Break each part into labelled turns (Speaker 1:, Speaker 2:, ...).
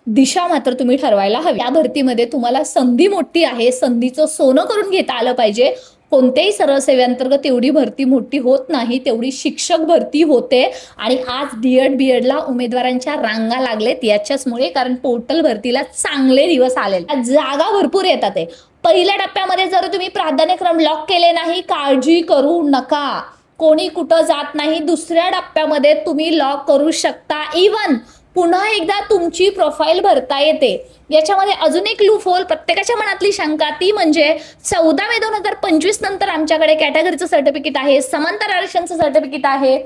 Speaker 1: दिशा मात्र तुम्ही ठरवायला हवी. या भरतीमध्ये तुम्हाला संधी मोठी आहे, संधीचं सोनं करून घेता आलं पाहिजे. कोणत्याही सरळ सेवेअंतर्गत एवढी भरती मोठी होत नाही, तेवढी शिक्षक भरती होते. आणि आज बीएडला उमेदवारांच्या रांगा लागलेत याच्याचमुळे, कारण पोर्टल भरतीला चांगले दिवस आले, जागा भरपूर येतात आहे. पहिल्या टप्प्यामध्ये जर तुम्ही प्राधान्यक्रम लॉक केले नाही, काळजी करू नका, कोणी कुठं जात नाही. दुसऱ्या टप्प्यामध्ये तुम्ही लॉक करू शकता. इवन पुन्हा एकदा तुमची प्रोफाईल भरता येते. याच्यामध्ये अजून एक लूप होल, प्रत्येकाच्या मनातली शंका, ती म्हणजे 14 मे 2025 नंतर आमच्याकडे कॅटेगरीचं सर्टिफिकेट आहे, समांतर आरक्षणचं सर्टिफिकेट आहे,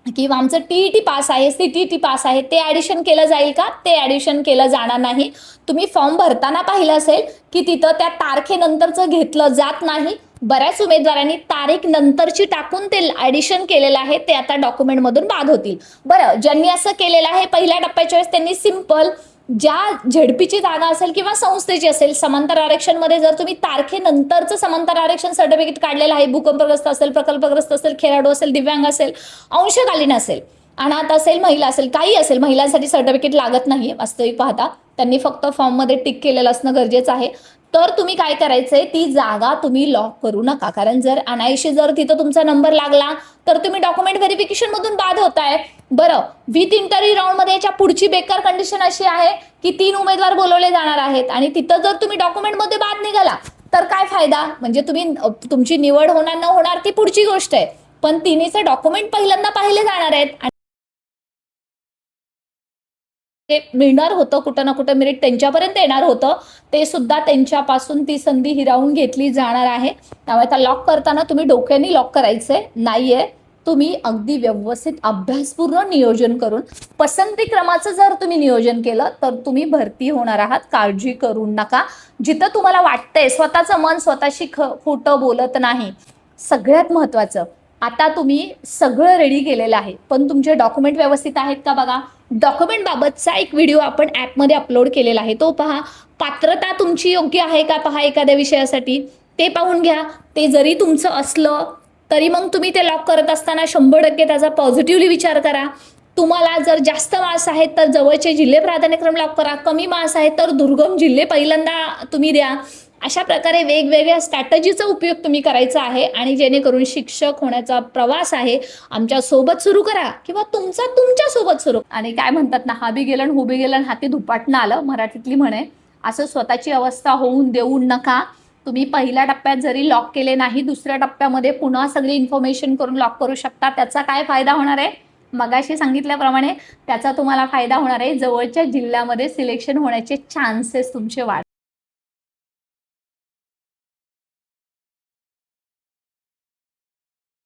Speaker 1: किंवा आमचं टीईटी पास आहे, सीटीईटी पास आहे, ते ऍडिशन केलं जाईल का? ते ऍडिशन केलं जाणार नाही. तुम्ही फॉर्म भरताना पाहिलं असेल की तिथं त्या तारखेनंतरचं घेतलं जात नाही. बऱ्याच उमेदवारांनी तारीख नंतरची टाकून ते ऍडिशन केलेलं आहे, ते आता डॉक्युमेंटमधून बाद होतील. बरं, ज्यांनी असं केलेलं आहे पहिल्या टप्प्याच्या वेळेस, त्यांनी सिंपल ज्या झेडपीची जागा असेल किंवा संस्थेची असेल, समांतर आरक्षणमध्ये जर तुम्ही तारखेनंतरचं समांतर आरक्षण सर्टिफिकेट काढलेलं आहे, भूकंपग्रस्त असेल, प्रकल्पग्रस्त असेल, खेळाडू असेल, दिव्यांग असेल, अंशकालीन असेल, अनाथ असेल, महिला असेल, काही असेल, महिलांसाठी सर्टिफिकेट लागत नाही वास्तविक पाहता, त्यांनी फक्त फॉर्ममध्ये टिक केलेलं असणं गरजेचं आहे. तर तुम्ही काय करायचंय, ती जागा तुम्ही लॉक करू नका, कारण जर अनायशी जर तिथं तुमचा नंबर लागला तर तुम्ही डॉक्युमेंट व्हेरिफिकेशन मधून बाद होताय. बरं, विथ इंटरव्ह्यू राऊंड मध्ये याच्या पुढची बेकार कंडिशन अशी आहे की 3 उमेदवार बोलवले जाणार आहेत, आणि तिथं जर तुम्ही डॉक्युमेंट मध्ये बाद निघाला तर काय फायदा? म्हणजे तुमची निवड होणार न होणार ती पुढची गोष्ट आहे, पण तिन्हीचे डॉक्युमेंट पहिल्यांदा पाहिले जाणार आहेत. मिळणार होतं, कुठं ना कुठं मेरिट त्यांच्यापर्यंत येणार होतं, ते सुद्धा त्यांच्यापासून ती संधी हिरावून घेतली जाणार आहे. त्यामुळे आता लॉक करताना तुम्ही डोक्याने लॉक करायचंय नाहीये. तुम्ही अगदी व्यवस्थित अभ्यासपूर्ण नियोजन करून पसंती क्रमाचं जर तुम्ही नियोजन केलं तर तुम्ही भरती होणार आहात. काळजी करू नका. जिथं तुम्हाला वाटतंय, स्वतःचं मन स्वतःशी खोटं बोलत नाही. सगळ्यात महत्वाचं, आता तुम्ही सगळं रेडी केलेलं आहे, पण तुमचे डॉक्युमेंट व्यवस्थित आहेत का बघा. डॉक्युमेंट बाबतचा एक व्हिडिओ आपण ॲपमध्ये अपलोड केलेला आहे, तो पहा. पात्रता तुमची योग्य आहे का पहा एखाद्या विषयासाठी, ते पाहून घ्या. ते जरी तुमचं असलं तरी मग तुम्ही ते लॉक करत असताना 100% त्याचा पॉझिटिव्हली विचार करा. तुम्हाला जर जास्त मार्क्स आहेत तर जवळचे जिल्हे प्राधान्यक्रम लॉक करा, कमी मार्क्स आहेत तर दुर्गम जिल्हे पहिल्यांदा तुम्ही द्या. अशा प्रकारे वेगवेगळ्या स्ट्रॅटजीचा उपयोग तुम्ही करायचा आहे, आणि जेणेकरून शिक्षक होण्याचा प्रवास आहे आमच्या सोबत सुरू करा, किंवा तुमच्या सोबत सुरू. आणि काय म्हणतात ना, हा बी गेलं हुबी गेलं हाती धुपाटणं आलं, मराठीतली म्हणे. असं स्वतःची अवस्था होऊन देऊ नका. तुम्ही पहिल्या टप्प्यात जरी लॉक केले नाही, दुसऱ्या टप्प्यामध्ये पुन्हा सगळी इन्फॉर्मेशन करून लॉक करू शकता. त्याचा काय फायदा होणार आहे? मगाशी सांगितल्याप्रमाणे त्याचा तुम्हाला फायदा होणार आहे, जवळच्या जिल्ह्यामध्ये सिलेक्शन होण्याचे चान्सेस तुमचे वाढ